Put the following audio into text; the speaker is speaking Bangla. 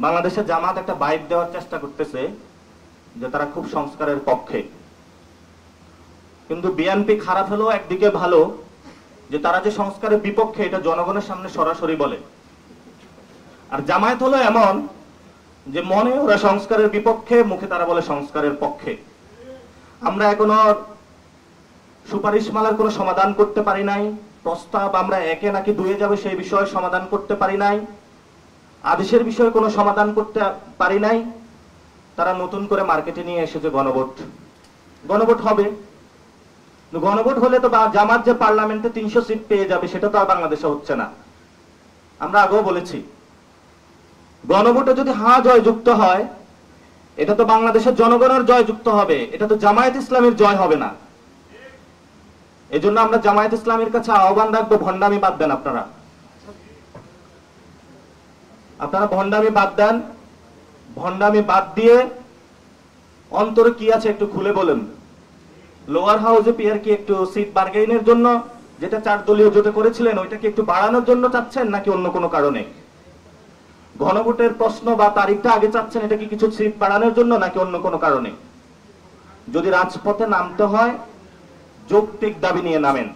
বাংলাদেশের জামাত একটা বাইট দেওয়ার চেষ্টা করতেছে যে তারা খুব সংস্কারের পক্ষে, কিন্তু বিএনপি খারাপ হলেও একদিকে ভালো যে তারা যে সংস্কারের বিপক্ষে এটা জনগণের সামনে সরাসরি বলে। আর জামায়াত হলো এমন যে মনে ওরা সংস্কারের বিপক্ষে, মুখে তারা বলে সংস্কারের পক্ষে। আমরা এখনো সুপারিশমালার কোনো সমাধান করতে পারি নাই, প্রস্তাব আমরা একে নাকি দুয়ে যাবে সেই বিষয়ে সমাধান করতে পারি নাই, আদেশের বিষয়ে কোনো সমাধান করতে পারি নাই। তারা নতুন করে মার্কেটে নিয়ে এসেছে গণভোট। গণভোট হবে, গণভোট হলে তো জামাত যে পার্লামেন্টে 300 সিট পেয়ে যাবে সেটা তো আর বাংলাদেশে হচ্ছে না। আমরা আগেও বলেছি গণভোটে যদি হ্যাঁ জয় যুক্ত হয় এটা তো বাংলাদেশের জনগণের জয় যুক্ত হবে, এটা তো জামায়াত ইসলামের জয় হবে না। এজন্য আমরা জামায়াত ইসলামের কাছে আহ্বান রাখবো, ভণ্ডামি বাদ দেন। আপনারা ভণ্ডামি বাদ দেন। ভণ্ডামি বাদ দিয়ে অন্তরে কি আছে একটু খুলে বলেন। লোয়ার হাউসে পিয়ার কি একটু সিট বার্গেইনের জন্য, যেটা 4 দলীয় জোটে করেছিলেন ওইটাকে একটু বাড়ানোর জন্য চাচ্ছেন নাকি অন্য কোনো কারণে? গণভোটের প্রশ্ন বা তারিখটা আগে চাচ্ছেন এটা কি কিছু সিট বাড়ানোর জন্য নাকি অন্য কোনো কারণে? যদি রাজপথে নামতে হয় যৌক্তিক দাবি নিয়ে নামেন।